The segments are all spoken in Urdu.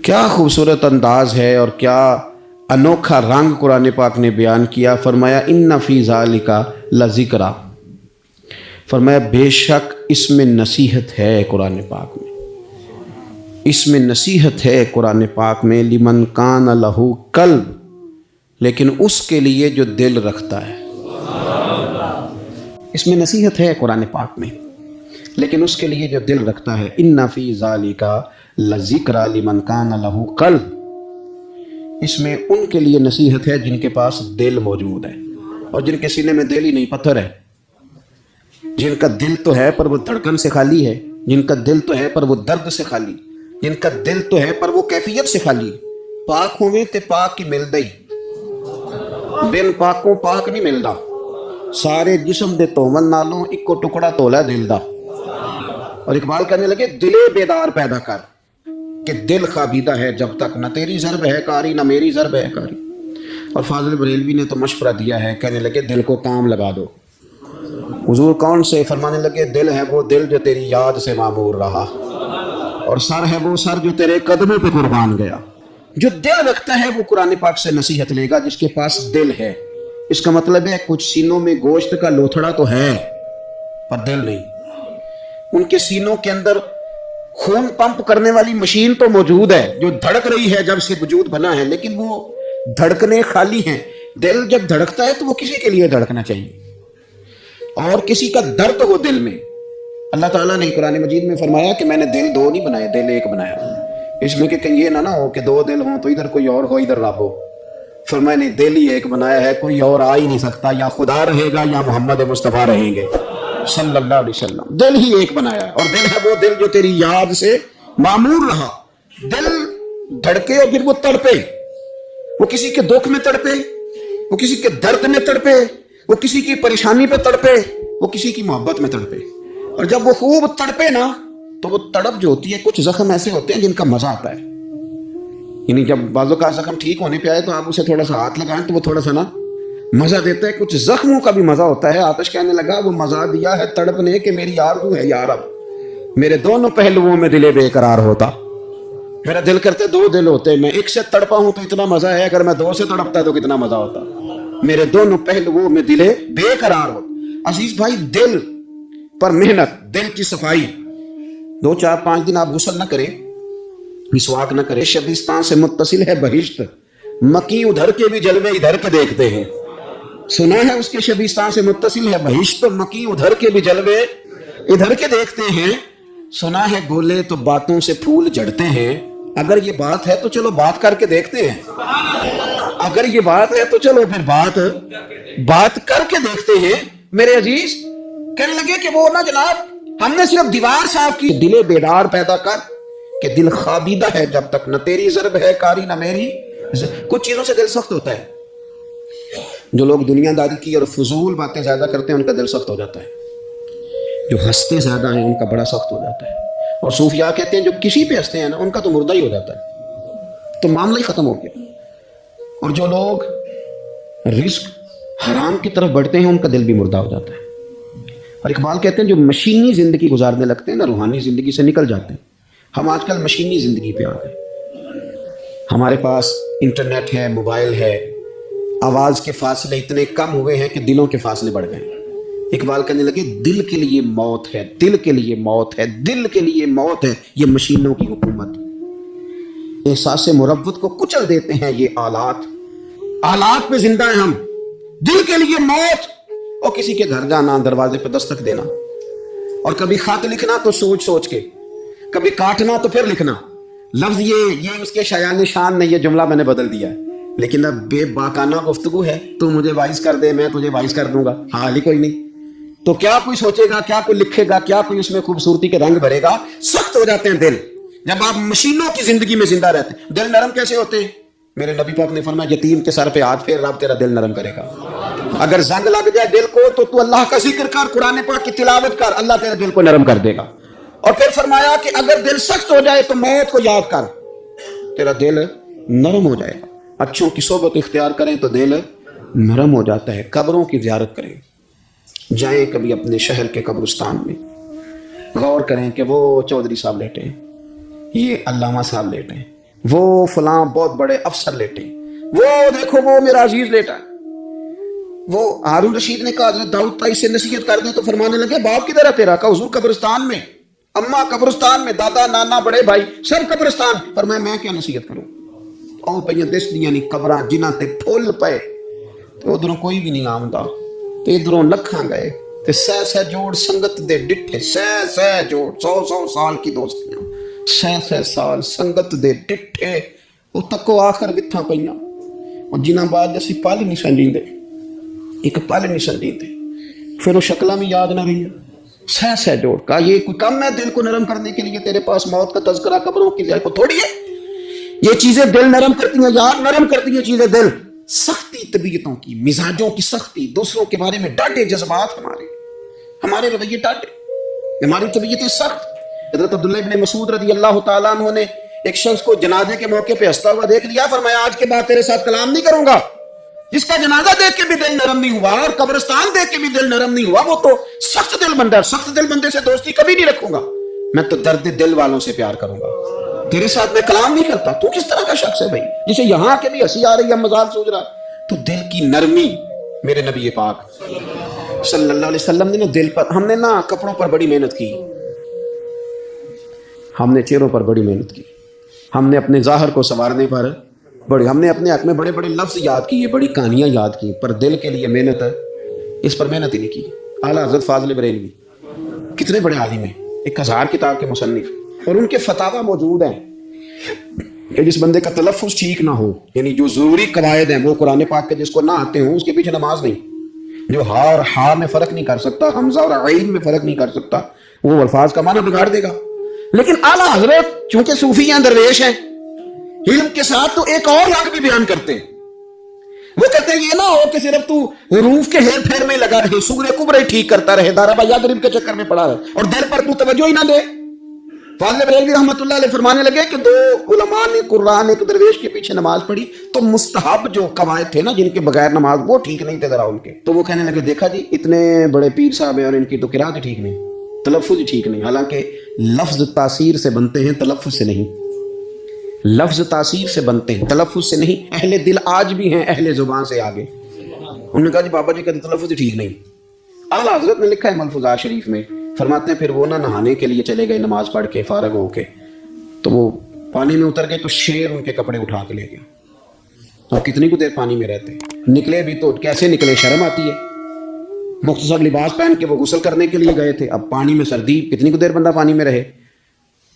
کیا خوبصورت انداز ہے اور کیا انوکھا رنگ قرآن پاک نے بیان کیا. فرمایا ان فی ذالک لذکریٰ، فرمایا بے شک اس میں نصیحت ہے قرآن پاک میں، اس میں نصیحت ہے قرآن پاک میں. لمن کان لہ قلب، لیکن اس کے لیے جو دل رکھتا ہے. اس میں نصیحت ہے قرآن پاک میں، لیکن اس کے لیے جو دل رکھتا ہے. ان فی ذالک لذکریٰ لمن کان لہ قلب، اس میں ان کے لیے نصیحت ہے جن کے پاس دل موجود ہے، اور جن کے سینے میں دل ہی نہیں، پتھر ہے. جن کا دل تو ہے پر وہ دھڑکن سے خالی ہے، جن کا دل تو ہے پر وہ درد سے خالی، جن کا دل تو ہے پر وہ کیفیت سے خالی. پاک ہوئے تے پاک کی ملدا ہی، بن پاکوں پاک نہیں ملدا. سارے جسم دے تومن نالوں اکو ٹکڑا تولا دل دا. اور اقبال کہنے لگے دلے بیدار پیدا کر کہ دل خوابیدہ ہے جب تک نہ تیری ضرب ہے کاری نہ میری ضرب ہے کاری. اور فاضل بریلوی نے تو مشورہ دیا ہے، کہنے لگے دل کو کام لگا دو. حضور کون سے؟ فرمانے لگے دل ہے وہ دل جو تیری یاد سے معمور رہا، اور سر ہے وہ سر جو تیرے قدموں پہ قربان گیا. جو دل رکھتا ہے وہ قرآن پاک سے نصیحت لے گا. جس کے پاس دل ہے، اس کا مطلب ہے کچھ سینوں میں گوشت کا لوتھڑا تو ہے پر دل نہیں. ان کے سینوں کے اندر خون پمپ کرنے والی مشین تو موجود ہے جو دھڑک رہی ہے جب سے وجود بنا ہے، لیکن وہ دھڑکنے خالی ہیں. دل جب دھڑکتا ہے تو وہ کسی کے لیے دھڑکنا چاہیے، اور کسی کا درد ہو دل میں. اللہ تعالیٰ نے قرآن مجید میں فرمایا کہ میں نے دل دو نہیں بنائے، دل ایک بنایا. اس میں کہ کہیں یہ نہ ہو کہ دو دل ہوں تو ادھر کوئی اور ہو ادھر رب ہو. فرمایا نہیں، دل ہی ایک بنایا ہے، کوئی اور آ ہی نہیں سکتا. یا خدا رہے گا یا محمد مصطفیٰ رہیں گے صلی اللہ علیہ وسلم. دل ہی ایک بنایا ہے، اور دل ہے وہ دل جو تیری یاد سے معمور رہا. دل دھڑکے اور پھر وہ تڑپے، وہ کسی کے دکھ میں تڑپے، وہ کسی کے درد میں تڑپے، وہ کسی کی پریشانی پہ تڑپے، وہ کسی کی محبت میں تڑپے. اور جب وہ خوب تڑپے نا تو وہ تڑپ جو ہوتی ہے، کچھ زخم ایسے ہوتے ہیں جن کا مزہ آتا ہے. یعنی جب بازو کا زخم ٹھیک ہونے پہ آئے تو آپ اسے تھوڑا سا ہاتھ لگائیں تو وہ تھوڑا سا نا مزہ دیتا ہے. کچھ زخموں کا بھی مزہ ہوتا ہے. آتش کہنے لگا وہ مزہ دیا ہے تڑپنے کہ میری آرزو ہے یا رب میرے دونوں پہلوؤں میں دل بے قرار ہوتا. میرا دل کرتے دو دل ہوتے، میں ایک سے تڑپا ہوں تو اتنا مزہ ہے، اگر میں دو سے تڑپتا تو کتنا مزہ ہوتا. میرے دونوں پہلوؤں میں دل بے قرار ہو. عزیز بھائی، دل پر محنت، دل کی صفائی. 2 4 5 دن آپ غسل نہ کریں، مسواک نہ کریں. شبیستان سے متصل ہے بہشت، مکی ادھر کے بھی جلوے ادھر کے دیکھتے ہیں. سنا ہے اس کے شبیستان سے متصل ہے بہشت، مکی ادھر کے بھی جلوے ادھر کے دیکھتے ہیں. سنا ہے بولے تو باتوں سے پھول جڑتے ہیں. اگر یہ بات ہے تو چلو بات کر کے دیکھتے ہیں. اگر یہ بات ہے تو چلو پھر بات کر کے دیکھتے ہیں. میرے عزیز کہنے لگے کہ وہ نا جناب ہم نے صرف دیوار صاف کی. دل بیدار پیدا کر کہ دل خوابیدہ ہے جب تک نہ تیری ضرب ہے کاری نہ میری. کچھ چیزوں سے دل سخت ہوتا ہے. جو لوگ دنیا داری کی اور فضول باتیں زیادہ کرتے ہیں ان کا دل سخت ہو جاتا ہے. جو ہنستے زیادہ ہیں ان کا بڑا سخت ہو جاتا ہے. اور صوفیاء کہتے ہیں جو کسی پہ ہنستے ہیں نا ان کا تو مردہ ہی ہو جاتا ہے، تو معاملہ ہی ختم ہو گیا. اور جو لوگ رزق حرام کی طرف بڑھتے ہیں ان کا دل بھی مردہ ہو جاتا ہے. اور اقبال کہتے ہیں جو مشینی زندگی گزارنے لگتے ہیں نا روحانی زندگی سے نکل جاتے ہیں. ہم آج کل مشینی زندگی پہ آ گئے. ہمارے پاس انٹرنیٹ ہے، موبائل ہے، آواز کے فاصلے اتنے کم ہوئے ہیں کہ دلوں کے فاصلے بڑھ گئے. اقبال کہنے لگے دل کے لیے موت ہے، دل کے لیے موت ہے، دل کے لیے موت ہے یہ مشینوں کی حکومت. احساس مروت کو کچل دیتے ہیں یہ آلات پہ زندہ ہیں ہم. دل کے لیے موت. اور کسی کے گھر جانا، دروازے پہ دستک دینا، اور کبھی خط لکھنا تو سوچ سوچ کے، کبھی کاٹنا تو پھر لکھنا. لفظ یہ اس کے شایان شان نے یہ جملہ میں نے بدل دیا ہے، لیکن اب بے باکانہ گفتگو ہے. تو مجھے وائس کر دے، میں تجھے وائس کر دوں گا، حال ہی کوئی نہیں. تو کیا کوئی سوچے گا، کیا کوئی لکھے گا، کیا کوئی اس میں خوبصورتی کے رنگ بھرے گا. سخت ہو جاتے ہیں دل جب آپ مشینوں کی زندگی میں زندہ رہتے ہیں. دل نرم کیسے ہوتے ہیں؟ میرے نبی پاک نے فرمایا یتیم کے سر پہ ہاتھ پھیر، رب تیرا دل نرم کرے گا. اگر زنگ لگ جائے دل کو تو اللہ کا ذکر کر، قرآن پاک کی تلاوت کر، اللہ تیرے دل کو نرم کر دے گا. اور پھر فرمایا کہ اگر دل سخت ہو جائے تو موت کو یاد کر، تیرا دل نرم ہو جائے گا. اچھوں کی صحبت اختیار کریں تو دل نرم ہو جاتا ہے. قبروں کی زیارت کریں، جائیں کبھی اپنے شہر کے قبرستان میں، غور کریں کہ وہ چودھری صاحب لیٹے ہیں، یہ علامہ صاحب لیٹے ہیں، وہ فلاں بہت بڑے افسر لیٹے ہیں، وہ دیکھو وہ میرا عزیز لیٹا ہے۔ وہ ہارون رشید نے کہا حضرت داؤد طائی سے نصیحت کر دیں، تو فرمانے لگے باپ کدھر ہے تیرا؟ کہا حضور قبرستان میں، اماں قبرستان میں، دادا نانا بڑے بھائی سب قبرستان۔ فرمایا میں کیا نصیحت کروں؟ او پہ دس دیاں نہیں قبراں جنہاں تے پھول پے، تو ادھروں کوئی بھی نہیں آمدا، تے ادھروں لکھاں گئے، تے سہ جوڑ سنگت دے ڈٹھے، سہ جوڑ 100 سال کی دوستیاں، سہ سال سنگت دے ڈٹھے، وہ تکو آخر وتھاں پئیاں، اور جنہاں بعد اسی پل نہیں سنجیندے، ایک پل نہیں سنجیندے، پھر وہ شکلاں بھی یاد نہ رہی، سہ جوڑ۔ کہا یہ کوئی کم ہے دل کو نرم کرنے کے لیے؟ تیرے پاس موت کا تذکرہ قبروں کی جائے کو تھوڑی ہے؟ یہ چیزیں دل نرم کرتی ہیں یار، نرم کرتی ہیں چیزیں دل۔ سختی طبیعتوں کی، مزاجوں کی سختی، دوسروں کے بارے میں ڈاٹے جذبات، ہمارے رویے ڈاٹے، ہماری طبیعتیں سخت۔ حضرت عبداللہ ابن مسعود رضی اللہ تعالیٰ عنہ نے ایک شخص کو جنازے کے موقع پہ ہنستا ہوا دیکھ لیا، فرمایا آج کے بعد تیرے ساتھ کلام نہیں کروں گا۔ جس کا جنازہ دیکھ کے بھی دل نرم نہیں ہوا اور قبرستان دیکھ کے بھی دل نرم نہیں ہوا، وہ تو سخت دل بندہ ہے۔ سخت دل بندے سے دوستی کبھی نہیں رکھوں گا، میں تو درد دل والوں سے پیار کروں گا، تیرے ساتھ میں کلام نہیں کرتا۔ تو کس طرح کا شخص ہے بھائی جسے یہاں کے بھی ہنسی آ رہی ہے، مزاق سوچ رہا ہے؟ تو دل کی نرمی، میرے نبی پاک صلی اللہ علیہ وسلم نے نا دل پر، ہم نے نا کپڑوں پر بڑی محنت کی، ہم نے چہروں پر بڑی محنت کی، ہم نے اپنے ظاہر کو سنوارنے پر بڑی، ہم نے اپنے حق میں بڑے بڑے لفظ یاد کیے، بڑی کہانیاں یاد کی، پر دل کے لیے محنت، اس پر محنت ہی نہیں کی۔ اعلیٰ حضرت فاضل بریلوی کتنے بڑے عالم ہیں، 1000 کتاب کے مصنف، اور ان کے فتاوی موجود ہیں کہ جس بندے کا تلفظ ٹھیک نہ ہو، یعنی جو ضروری قواعد ہیں وہ قرآن پاک کے جس کو نہ آتے ہوں، اس کے پیچھے نماز نہیں۔ جو ہا اور ہا میں فرق نہیں کر سکتا، حمزہ اور عین میں فرق نہیں کر سکتا، وہ الفاظ کا معنی بگاڑ دے گا۔ لیکن اعلیٰ حضرت چونکہ صوفی ہیں، درویش ہیں، علم کے ساتھ تو ایک اور رنگ بھی بیان کرتے ہیں۔ وہ کہتے ہیں یہ نہ ہو کہ صرف تو حروف کے ہیر پھیر میں لگا رہے، سورہ کبرے ٹھیک کرتا رہے، دارابا یادرب کے چکر میں پڑا رہے، اور دل پر تو توجہ ہی نہ دے۔ فاضل بریلوی رحمۃ اللہ علیہ فرمانے لگے کہ 2 علماء نے قرآن ایک درویش کے پیچھے نماز پڑھی، تو مستحب جو قواعد تھے نا جن کے بغیر نماز، وہ ٹھیک نہیں تھے ذرا ان کے، تو وہ کہنے لگے دیکھا جی اتنے بڑے پیر صاحب ہیں اور ان کی تو قرات ہی ٹھیک نہیں، تلفظ ہی ٹھیک نہیں۔ حالانکہ لفظ تاثیر سے بنتے ہیں، تلفظ سے نہیں۔ لفظ تاثیر سے بنتے ہیں، تلفظ سے نہیں۔ اہل دل آج بھی ہیں اہل زبان سے آگے۔ انہوں نے کہا جی بابا جی کا تلفظ ہی ٹھیک نہیں۔ اعلیٰ حضرت نے لکھا ہے ملفوظات شریف میں، فرماتے ہیں پھر وہ نہ نہانے کے لیے چلے گئے، نماز پڑھ کے فارغ ہو کے، تو وہ پانی میں اتر گئے، تو شیر ان کے کپڑے اٹھا کے لے گیا۔ اور کتنی کو دیر پانی میں رہتے، نکلے بھی تو کیسے نکلے، شرم آتی ہے۔ مختصر لباس پہن کے وہ غسل کرنے کے لیے گئے تھے، اب پانی میں سردی، کتنی کو دیر بندہ پانی میں رہے۔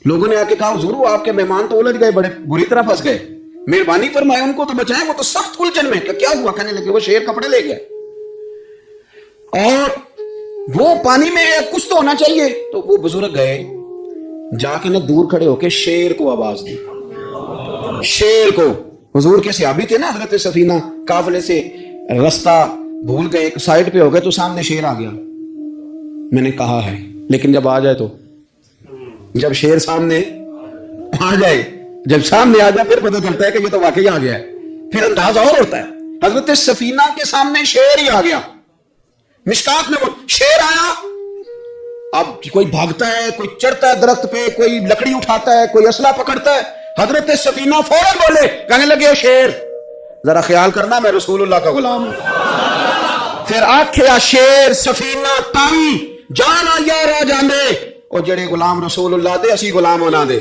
لوگوں نے آ کے کہا حضور وہ آپ کے مہمان تو الجھ گئے، بڑے بری طرح پھنس گئے، مہربانی فرمائے ان کو تو بچائیں، وہ تو سخت الجھن میں۔ کیا ہوا؟ کہنے لگے وہ شیر کپڑے لے گیا، اور وہ پانی میں کچھ تو ہونا چاہیے۔ تو وہ بزرگ گئے، جا کے نہ دور کھڑے ہو کے شیر کو آواز دی، شیر کو۔ حضور کے صحابی تھے نا حضرت سفینہ، قافلے سے رستہ بھول گئے، ایک سائڈ پہ ہو گئے، تو سامنے شیر آ گیا۔ میں نے کہا ہے، لیکن جب آ جائے تو، جب شیر سامنے آ جائے، جب سامنے آ جائے پھر پتہ چلتا ہے کہ یہ تو واقعی آ گیا ہے، پھر انداز اور ہوتا ہے۔ حضرت سفینہ کے سامنے شیر ہی آ گیا، مشکات میں وہ شیر آیا۔ اب کوئی بھاگتا ہے، کوئی چڑھتا ہے درخت پہ، کوئی لکڑی اٹھاتا ہے، کوئی اسلحہ پکڑتا ہے۔ حضرت سفینہ فوراً بولے، کہنے لگے شیر ذرا خیال کرنا میں رسول اللہ کا غلام ہوں۔ پھر آکھیا شیر سفینہ تائی جانا یارا جاندے، اور جڑے غلام رسول اللہ دے اسی غلام ہونا دے۔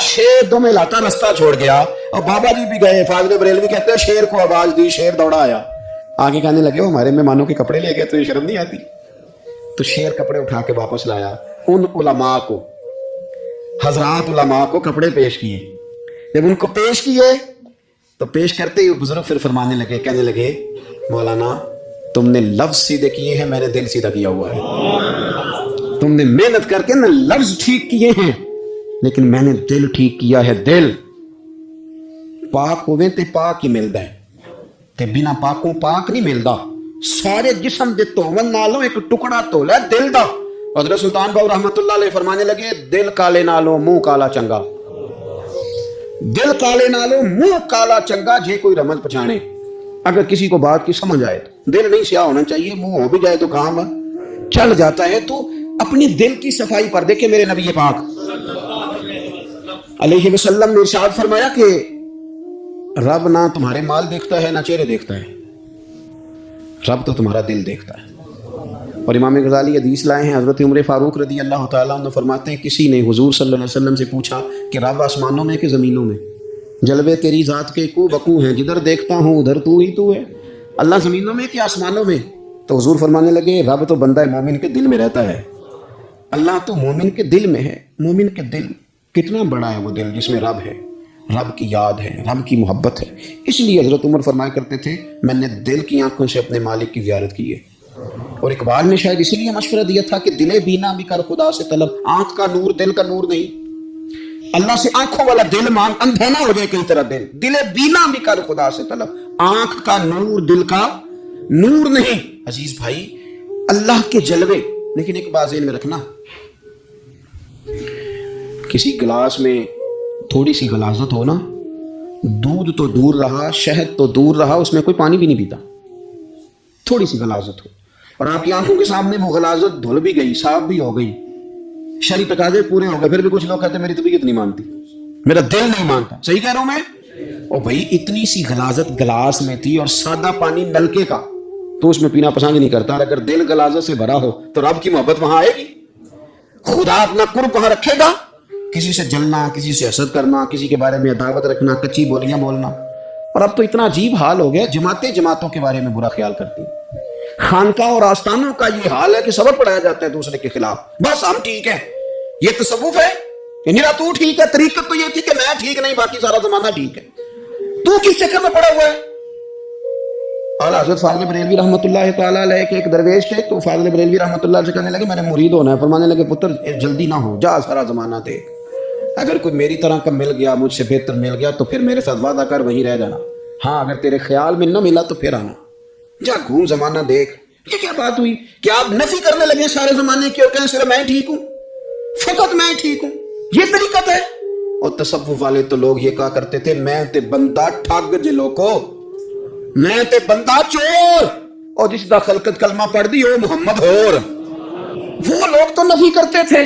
شیر دو میں لاتا رستہ چھوڑ گیا، اور بابا جی بھی گئے۔ فاضل بریلوی کہتے ہیں شیر کو آواز دی، شیر دوڑا آیا، آگے کہنے لگے وہ ہمارے مہمانوں کے کپڑے لے گئے، تو یہ شرم نہیں آتی؟ تو شیر کپڑے اٹھا کے واپس لایا، ان علماء کو، حضرات علماء کو کپڑے پیش کیے۔ جب ان کو پیش کیے تو پیش کرتے ہی بزرگ پھر فرمانے لگے، کہنے لگے مولانا تم نے لفظ سیدھے کیے ہیں، میں نے دل سیدھا کیا ہوا ہے۔ تم نے محنت کر کے نا لفظ ٹھیک کیے ہیں، لیکن میں نے دل ٹھیک کیا ہے۔ دل پاک ہوئے تے پاک ہی ملتا ہے، تے بنا پاکوں پاک نہیں ملتا۔ سارے جسم دے توون نالوں ایک ٹکڑا تولا ہے دل دا۔ حضرت سلطان باؤ رحمت اللہ علیہ فرمانے لگے دل کالے نالوں منہ کالا چنگا، دل کالے نالوں منہ کالا چنگا، جے کوئی رمز پچھانے۔ اگر کسی کو بات کی سمجھ آئے تو دل نہیں سیاہ ہونا چاہیے، منہ ہو بھی جائے تو کام چل جاتا ہے۔ تو اپنی دل کی صفائی پر دیکھیں میرے نبی پاک علیہ وسلم نے ارشاد فرمایا کہ رب نہ تمہارے مال دیکھتا ہے نہ چہرے دیکھتا ہے، رب تو تمہارا دل دیکھتا ہے۔ اور امام غزالی حدیث لائے ہیں، حضرت عمر فاروق رضی اللہ تعالیٰ عنہ فرماتے ہیں کسی نے حضور صلی اللہ علیہ وسلم سے پوچھا کہ رب آسمانوں میں کہ زمینوں میں؟ جلوے تیری ذات کے کو بکو ہیں، جدھر دیکھتا ہوں ادھر تو ہی تو ہے۔ اللہ زمینوں میں کہ آسمانوں میں؟ تو حضور فرمانے لگے رب تو بندہ مومن کے دل میں رہتا ہے، اللہ تو مومن کے دل میں ہے۔ مومن کے دل کتنا بڑا ہے وہ دل جس میں رب ہے، رب کی یاد ہے، رب کی محبت ہے۔ اس لیے حضرت عمر فرمایا کرتے تھے میں نے دل کی آنکھوں سے اپنے مالک کی زیارت کی ہے۔ اور اقبال نے شاید اسی لیے مشورہ دیا تھا کہ دل بینا بھی کر خدا سے طلب، آنکھ کا نور دل کا نور نہیں، اللہ سے آنکھوں والا دل مانگ، اندھا نہ ہو جائے کئی طرح دل، دل بینا بھی کر خدا سے طلب، آنکھ کا نور دل کا نور نہیں۔ عزیز بھائی اللہ کے جلوے، لیکن ایک بات ذہن میں رکھنا، کسی گلاس میں تھوڑی سی غلاظت ہو نا، دودھ تو دور رہا، شہد تو دور رہا، اس میں کوئی پانی بھی نہیں پیتا، تھوڑی سی غلاظت ہو، اور آپ کی آنکھوں کے سامنے وہ غلاظت دھل بھی گئی، صاف بھی ہو گئی، شرعی تقاضے پورے ہو گئے، پھر بھی کچھ لوگ کہتے ہیں میری طبیعت نہیں مانتی، میرا دل نہیں مانتا۔ صحیح کہہ رہا ہوں میں؟ اور بھائی اتنی سی غلاظت گلاس میں تھی اور سادہ پانی نلکے کا، تو اس میں پینا پسند نہیں کرتا، اور اگر دل غلاظت سے بھرا ہو تو رب کی محبت وہاں آئے گی، خدا اپنا قرب وہاں رکھے گا۔ کسی سے جلنا، کسی سے حسد کرنا، کسی کے بارے میں عداوت رکھنا، کچی بولیاں بولنا، اور اب تو اتنا عجیب حال ہو گیا، جماعتوں کے بارے میں برا خیال کرتی ہیں، خانقاہ اور آستانوں کا یہ حال ہے کہ سبق پڑھایا جاتا ہے دوسرے کے خلاف، بس ہم ٹھیک ہیں، یہ تصوف ہے کہ میرا تو ٹھیک ہے، طریقت تو یہ تھی کہ میں ٹھیک نہیں باقی سارا زمانہ ٹھیک ہے، تو کس چکر میں پڑا ہوا ہے؟ اعلیٰ حضرت فاضل بریلوی رحمۃ اللہ تعالیٰ علیہ کے ایک درویش تھے، تو فاضل بریلوی رحمۃ اللہ سے کہنے لگے میں نے مرید ہونا ہے، فرمانے لگے پتر جلدی نہ ہو، جا سارا زمانہ دیکھ، اگر کوئی میری طرح کا مل گیا، مجھ سے بہتر مل گیا تو پھر میرے ساتھ وعدہ کر وہیں رہ جانا، ہاں اگر تیرے خیال میں نہ ملا تو پھر آنا، جا گھوم زمانہ دیکھ۔ یہ کیا بات ہوئی کہ آپ نفی کرنے لگے سارے زمانے کی اور کہیں صرف میں ٹھیک ہوں، فقط میں ٹھیک ہوں، یہ طریقت ہے؟ اور تصوف والے تو لوگ یہ کہا کرتے تھے میں تے بندہ ٹھگ جے لوکو، میں تے بندہ چور، اور جس دا خلقت کلمہ پڑھ دی او محمد ہور۔ وہ لوگ تو نفی کرتے تھے،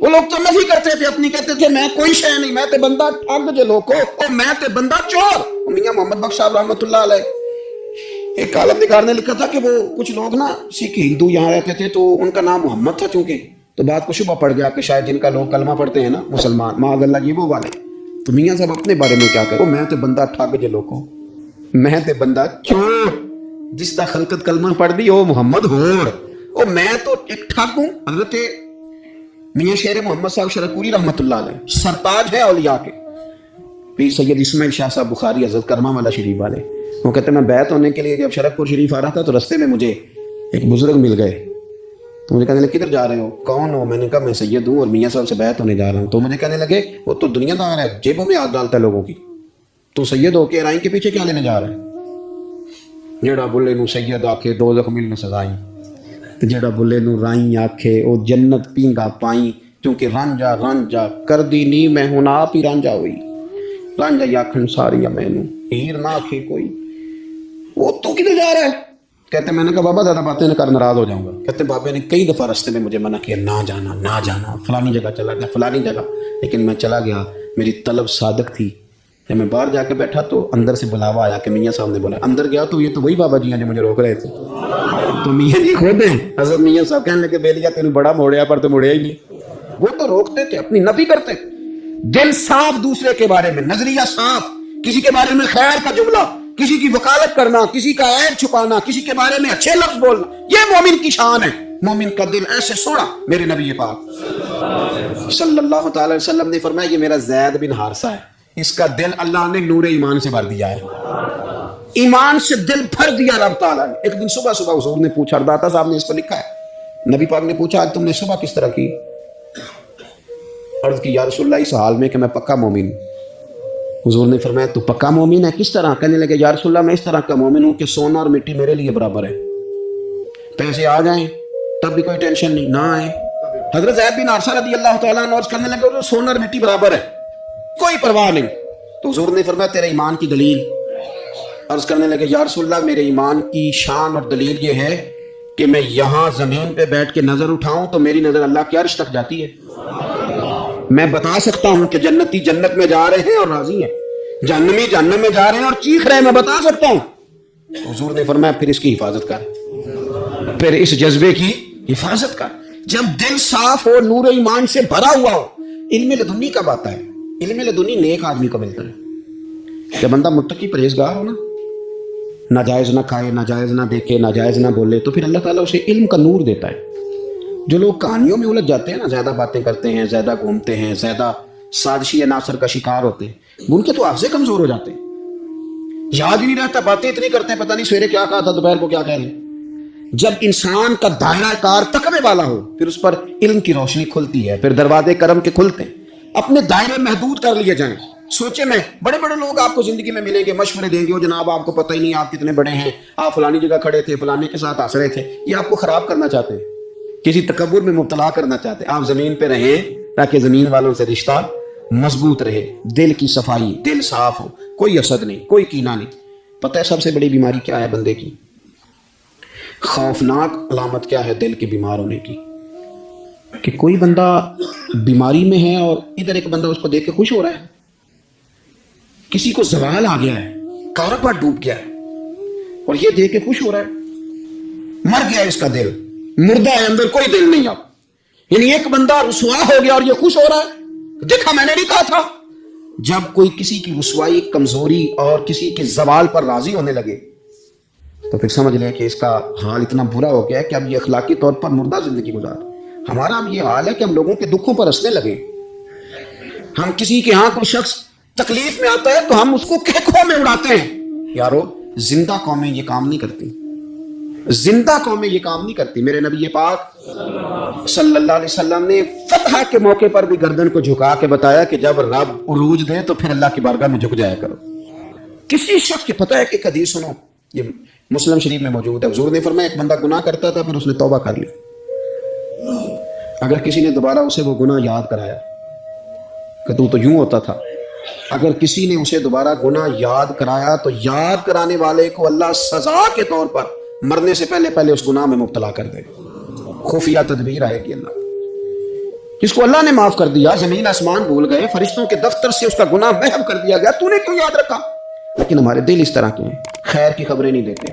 وہ لوگ تو نفی کرتے تھے اپنی، کہتے تھے میں کوئی شے نہیں، میں تے بندہ ٹھگ جے لوکو، اور میں تے بندہ چور۔ میاں محمد بخش صاحب رحمۃ اللہ علیہ ایک عالم نگار نے لکھا تھا کہ وہ کچھ لوگ نا سکھ ہندو یہاں رہتے تھے، تو ان کا نام محمد تھا چونکہ، تو بات کو شبہ پڑ گیا کہ شاید جن کا لوگ کلمہ پڑھتے ہیں نا مسلمان، معاذ اللہ یہ وہ والے، تو میاں صاحب اپنے بارے میں کیا کہو، میں تے بندہ ٹھگ جے لوکو، میں تے بندہ چور، جس دا خلقت کلمہ پڑھ دی او محمد ہور، اور میں تو ایک ٹھگ ہوں۔ حضرت میاں شیر محمد صاحب شرکوری رحمۃ اللہ علیہ سرتاج ہے اولیاء کے، پیر سید اسماعیل شاہ صاحب بخاری حضرت کرما والا شریف والے، وہ کہتے ہیں میں بیعت ہونے کے لیے جب شرکپور شریف آ رہا تھا تو رستے میں مجھے ایک بزرگ مل گئے، تو مجھے کہنے لگے کدھر جا رہے ہو، کون ہو؟ میں نے کہا میں سید ہوں اور میاں صاحب سے بیعت ہونے جا رہا ہوں، تو مجھے کہنے لگے وہ تو دنیا دار ہے، جیبوں میں ہاتھ ڈالتا ہے لوگوں کی، تو سید ہو کے رائیں کے پیچھے کیا لینے جا رہا ہے؟ جیڑا بلے نو سید آکھے دوزخ مل نہ سزائیں، جیڑا بلے نو رائیں آکھے او جنت پینگا پائیں، کیونکہ رانجا رانجا کر دی نی میں ہوں آپ ہی رانجا ہوئی، رانجا یاکھن ساری مینوں ہیر نہ آکھے کوئی، وہ تو کدھر جا رہا ہے؟ کہتے میں نے کہا بابا زیادہ باتیں نہ کر ناراض ہو جاؤں گا۔ کہتے بابے نے کئی دفعہ راستے میں مجھے منع کیا نہ جانا نہ جانا، فلانی جگہ چلا گیا فلانی جگہ، لیکن میں چلا گیا، میری طلب صادق تھی۔ جب میں باہر جا کے بیٹھا تو اندر سے بلاوا آیا کہ میاں صاحب نے بولا، اندر گیا تو یہ تو وہی بابا جی ہیں جو مجھے روک رہے تھے، تو میاں جی خود ہیں، حضرت میاں صاحب کہنے لگے بیلیا تینوں بڑا موڑیا پر تو موڑیا ہی نہیں۔ وہ تو روکتے تھے، اپنی نفی کرتے، دل صاف دوسرے کے بارے میں، نظریہ صاف، کسی کے بارے میں خیر کا جملہ، کسی کی وکالت کرنا، کسی کا عیب چھپانا، کسی کے بارے میں اچھے لفظ بولنا، یہ مومن کی شان ہے۔ مومن کا دل ایسے سوڑا، میرے نبی پاک صلی اللہ تعالی وسلم نے فرمایا یہ میرا زید بن حارثہ ہے، اس کا دل اللہ نے نور ایمان سے بھر دیا ہے، ایمان سے دل بھر دیا رب تعالیٰ نے۔ ایک دن صبح صبح حضور نے پوچھا، داتا صاحب نے اس پر لکھا ہے، نبی پاک نے پوچھا آج تم نے صبح کس طرح کی؟ عرض کی یا رسول اللہ اس حال میں کہ میں پکا مومن ہوں۔ حضور نے فرمایا تو پکا مومن ہے، کس طرح؟ کہنے لگے یا رسول اللہ میں اس طرح کا مومن ہوں کہ سونا اور مٹی میرے لیے برابر ہے، پیسے آ جائیں تب بھی کوئی ٹینشن نہیں، نہ آئے۔ حضرت زید بن حارثہ رضی اللہ تعالیٰ عنہ عرض کرنے لگے سونا اور مٹی برابر ہے، کوئی پرواہ نہیں۔ تو حضور نے فرمایا تیرے ایمان کی دلیل؟ عرض کرنے لگے یا رسول اللہ میرے ایمان کی شان اور دلیل یہ ہے کہ میں یہاں زمین پہ بیٹھ کے نظر اٹھاؤں تو میری نظر اللہ کے عرش تک جاتی ہے، میں بتا سکتا ہوں کہ جنتی جنت میں جا رہے ہیں اور راضی ہیں، جہنمی جہنم میں جا رہے ہیں اور چیخ رہے ہیں، میں بتا سکتا ہوں. حضور نے فرمایا پھر اس کی حفاظت کر، پھر اس جذبے کی حفاظت کر. جب دل صاف ہو، نور ایمان سے بھرا ہوا ہو، علم لدنی کب آتا ہے؟ علم لدنی نیک آدمی کو ملتا ہے. جب بندہ متقی پرہیزگار ہو نا، ناجائز نہ کھائے، ناجائز نہ دیکھے، ناجائز نہ بولے، تو پھر اللہ تعالیٰ اسے علم کا نور دیتا ہے. جو لوگ کہانیوں میں الجھ جاتے ہیں نا، زیادہ باتیں کرتے ہیں، زیادہ گھومتے ہیں، زیادہ سازشی عناصر کا شکار ہوتے ہیں، ان کے تو حافظے کمزور ہو جاتے ہیں، یاد ہی نہیں رہتا، باتیں اتنی کرتے ہیں پتہ نہیں سویرے کیا کہا تھا، دوپہر کو کیا کہہ رہے ہیں. جب انسان کا دائرہ کار تقوی والا ہو، پھر اس پر علم کی روشنی کھلتی ہے، پھر دروازے کرم کے کھلتے ہیں. اپنے دائرے محدود کر لیے جائیں. سوچے میں بڑے بڑے لوگ آپ کو زندگی میں ملیں گے، مشورے دیں گے، وہ جناب آپ کو پتہ ہی نہیں آپ کتنے بڑے ہیں، آپ فلانی جگہ کھڑے تھے، فلانے کے ساتھ ہنس رہے تھے. یہ آپ کو خراب کرنا چاہتے ہیں، کسی تکبر میں مبتلا کرنا چاہتے ہیں. آپ زمین پہ رہیں تاکہ زمین والوں سے رشتہ مضبوط رہے، دل کی صفائی، دل صاف ہو، کوئی حسد نہیں، کوئی کینہ نہیں. پتہ ہے سب سے بڑی بیماری کیا ہے بندے کی؟ خوفناک علامت کیا ہے دل کے بیمار ہونے کی؟ کہ کوئی بندہ بیماری میں ہے اور ادھر ایک بندہ اس کو دیکھ کے خوش ہو رہا ہے. کسی کو زوال آ گیا ہے، کاروبار ڈوب گیا ہے اور یہ دیکھ کے خوش ہو رہا ہے. مر گیا اس کا دل، مردہ ہے، اندر کوئی دل نہیں. اب یعنی ایک بندہ رسوا ہو گیا اور یہ خوش ہو رہا ہے، دیکھا میں نے نہیں کہا تھا. جب کوئی کسی کی رسوائی، کمزوری اور کسی کے زوال پر راضی ہونے لگے تو پھر سمجھ لیں کہ اس کا حال اتنا برا ہو گیا ہے کہ اب یہ اخلاقی طور پر مردہ زندگی گزار. ہمارا اب یہ حال ہے کہ ہم لوگوں کے دکھوں پر ہنسنے لگے. ہم کسی کے ہاں کوئی شخص تکلیف میں آتا ہے تو ہم اس کو کھیکھوں میں اڑاتے ہیں. یارو زندہ قومیں یہ کام نہیں کرتی، زندہ قومیں یہ کام نہیں کرتی. میرے نبی پاک صلی اللہ علیہ وسلم نے فتح کے موقع پر بھی گردن کو جھکا کے بتایا کہ جب رب عروج دے تو پھر اللہ کی بارگاہ میں جھک جایا کرو. کسی شخص کے پتہ ہے کہ ایک حدیث سنو، یہ مسلم شریف میں موجود ہے. حضور نے فرمایا ایک بندہ گناہ کرتا تھا، پھر اس نے توبہ کر لی. اگر کسی نے دوبارہ اسے وہ گناہ یاد کرایا کہ تو یوں ہوتا تھا، اگر کسی نے اسے دوبارہ گناہ یاد کرایا تو یاد کرانے والے کو اللہ سزا کے طور پر مرنے سے پہلے اس گناہ میں مبتلا کر دے. خفیہ تدبیر آئے گی اللہ. جس کو اللہ نے معاف کر دیا، زمین آسمان بھول گئے، فرشتوں کے دفتر سے اس کا گناہ محو کر دیا گیا، تو نے کیوں یاد رکھا؟ لیکن ہمارے دل اس طرح کے ہیں، خیر کی خبریں نہیں دیتے.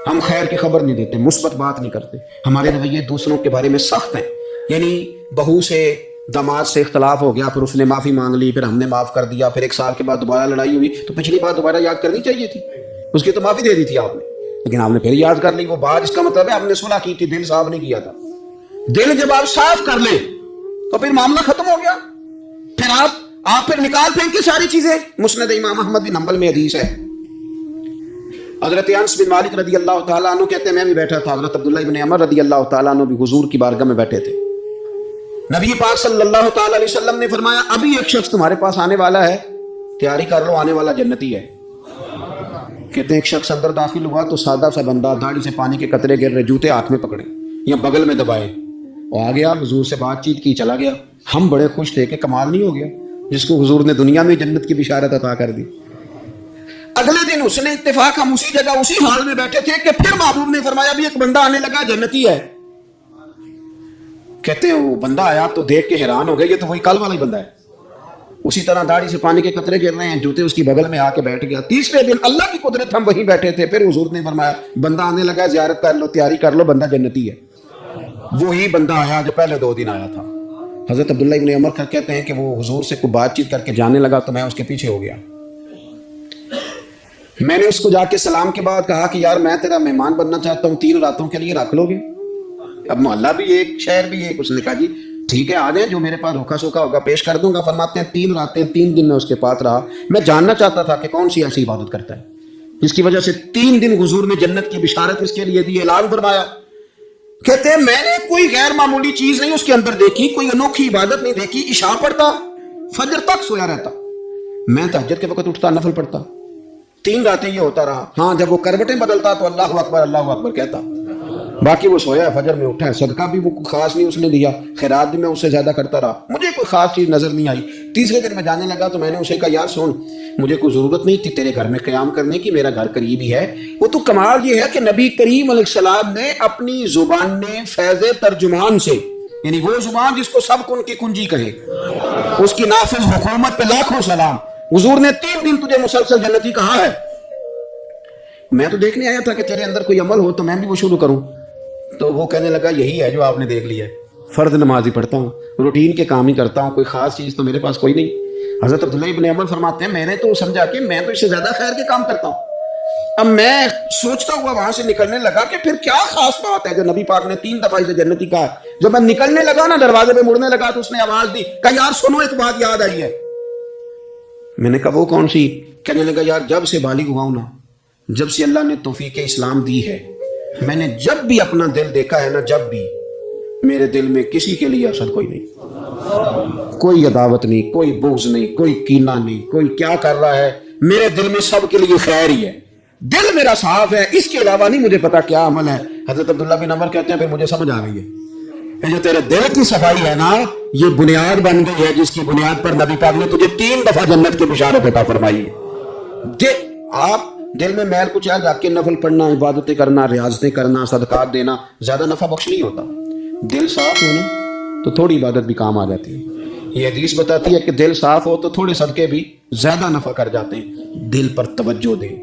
ہم خیر کی خبر نہیں دیتے، مثبت بات نہیں کرتے. ہمارے رویے دوسروں کے بارے میں سخت ہیں. یعنی بہو سے داماد سے اختلاف ہو گیا، پھر اس نے معافی مانگ لی، پھر ہم نے معاف کر دیا، پھر ایک سال کے بعد دوبارہ لڑائی ہوئی تو پچھلی بات دوبارہ یاد کرنی چاہیے تھی. اس کی تو معافی دے دی تھی آپ نے، لیکن آپ نے پھر یاد کر لی وہ بات. اس کا مطلب ہے آپ نے صلح کی تھی، دل صاف نہیں کیا تھا. دل جب آپ صاف کر لیں تو پھر معاملہ ختم ہو گیا. پھر آپ پھر نکال پھینک کے ساری چیزیں. مسند امام احمد بن حنبل میں حدیث ہے، حضرت انس بن مالک رضی اللہ تعالیٰ عنہ کہتے ہیں میں بھی بیٹھا تھا، حضرت عبداللہ بن عمر رضی اللہ تعالیٰ عنہ بھی حضور کی بارگاہ میں بیٹھے تھے. نبی پاک صلی اللہ تعالیٰ علیہ وسلم نے فرمایا ابھی ایک شخص تمہارے پاس آنے والا ہے، تیاری کر لو، آنے والا جنتی ہے. کہتے ہیں ایک شخص اندر داخل ہوا تو سادہ سا بندہ، داڑھی سے پانی کے قطرے گر رہے، جوتے ہاتھ میں پکڑے یا بغل میں دبائے، وہ آ گیا، حضور سے بات چیت کی، چلا گیا. ہم بڑے خوش تھے کہ کمال نہیں ہو گیا، جس کو حضور نے دنیا میں جنت کی بشارت عطا کر دی. اگلے دن اس نے اتفاق، ہم اسی جگہ اسی حال میں بیٹھے تھے کہ پھر محبوب نے فرمایا ابھی ایک بندہ آنے لگا، جنتی ہے. کہتے ہیں وہ بندہ آیا تو دیکھ کے حیران ہو گئے، یہ تو وہی کل والا ہی بندہ ہے. اسی طرح داڑھی سے پانی کے قطرے گر رہے ہیں، جوتے اس کی بغل میں آ کے بیٹھ گیا. تیسرے دن اللہ کی قدرت ہم وہیں بیٹھے تھے، پھر حضور نے فرمایا بندہ آنے لگا، زیارت کر لو، تیاری کر لو، بندہ جنتی ہے. وہی بندہ آیا جو پہلے 2 دن آیا تھا. حضرت عبداللہ بن عمر کہتے ہیں کہ وہ حضور سے کوئی بات چیت کر کے جانے لگا تو میں اس کے پیچھے ہو گیا. میں نے اس کو جا کے سلام کے بعد کہا کہ یار میں تیرا مہمان بننا چاہتا ہوں، 3 راتوں کے لیے رکھ لو گے؟ اب محلہ بھی ایک، شہر بھی ایک. اس نے کہا جی ٹھیک ہے، آ جائیں، جو میرے پاس روکھا سوکھا ہوگا پیش کر دوں گا. فرماتے ہیں 3 راتیں 3 دن میں اس کے پاس رہا. میں جاننا چاہتا تھا کہ کون سی ایسی عبادت کرتا ہے جس کی وجہ سے 3 دن حضور نے جنت کی بشارت اس کے لیے دی، اعلان فرمایا. کہتے ہیں میں نے کوئی غیر معمولی چیز نہیں اس کے اندر دیکھی، کوئی انوکھی عبادت نہیں دیکھی. عشاء پڑھتا، فجر تک سویا رہتا، میں تہجد کے وقت اٹھتا، نفل پڑھتا. 3 راتیں یہ ہوتا رہا. ہاں جب وہ کروٹیں بدلتا تو اللہ اکبر اللہ اکبر کہتا، باقی وہ سویا ہے، فجر میں اٹھا ہے. صدقہ بھی وہ خاص نہیں اس نے دیا، خیرات بھی میں اس سے زیادہ کرتا رہا، مجھے کوئی خاص چیز نظر نہیں آئی. تیسرے دن میں جانے لگا تو میں نے اسے کہا یار سن، مجھے کوئی ضرورت نہیں تھی تیرے گھر میں قیام کرنے کی، میرا گھر قریب ہی ہے. وہ تو کمال یہ ہے کہ نبی کریم علیہ السلام نے اپنی زبان نے فیض ترجمان سے یعنی وہ زبان جس کو سب کن کی کنجی کہے، اس کی نافذ حکومت پہ لاکھوں سلام۔ حضور نے 3 دن تجھے مسلسل جنتی کہا ہے۔ میں تو دیکھنے آیا تھا کہ تیرے اندر کوئی عمل ہو تو میں بھی وہ شروع کروں، تو وہ کہنے لگا یہی ہے جو آپ نے دیکھ لیا ہے، فرض نماز ہی پڑھتا ہوں، روٹین کے کام ہی کرتا ہوں، کوئی خاص چیز تو میرے پاس کوئی نہیں۔ حضرت عبداللہ ابن عمر فرماتے ہیں میں نے تو سمجھا کہ میں تو اس سے زیادہ خیر کے کام کرتا ہوں۔ اب میں سوچتا ہوا وہاں سے نکلنے لگا کہ پھر کیا خاص بات ہے جو نبی پاک نے 3 دفعہ اسے جنتی کہا۔ جب میں نکلنے لگا نا، دروازے پہ مڑنے لگا تو اس نے آواز دی کہ یار سنو، ایک بات یاد آئی ہے۔ میں نے کہا وہ کون سی؟ کہنے لگا یار جب سے بالغ ہوا ہوں نا، جب سے اللہ نے توفیق اسلام دی ہے، میں نے جب بھی اپنا دل دیکھا ہے نا، جب بھی میرے دل میں کسی کے لیے حسد کوئی نہیں، کوئی عداوت نہیں، کوئی بغض نہیں، کوئی کینہ نہیں، کوئی کیا کر رہا ہے، میرے دل میں سب کے لیے خیر ہی ہے، دل میرا صاف ہے، اس کے علاوہ نہیں مجھے پتا کیا عمل ہے۔ حضرت عبداللہ بن عمر کہتے ہیں پھر مجھے سمجھ آ گئی ہے، یہ جو تیرے دل کی صفائی ہے نا، یہ بنیاد بن گئی ہے جس کی بنیاد پر نبی پاک نے تجھے 3 دفعہ جنت کی بشارت عطا فرمائی ہے۔ آپ دل میں میل کچھ ہے، جا کے نفل پڑھنا، عبادتیں کرنا، ریاضتیں کرنا، صدقات دینا زیادہ نفع بخش نہیں ہوتا۔ دل صاف ہو نا تو تھوڑی عبادت بھی کام آ جاتی ہے۔ یہ حدیث بتاتی ہے کہ دل صاف ہو تو تھوڑے صدقے بھی زیادہ نفع کر جاتے ہیں۔ دل پر توجہ دیں۔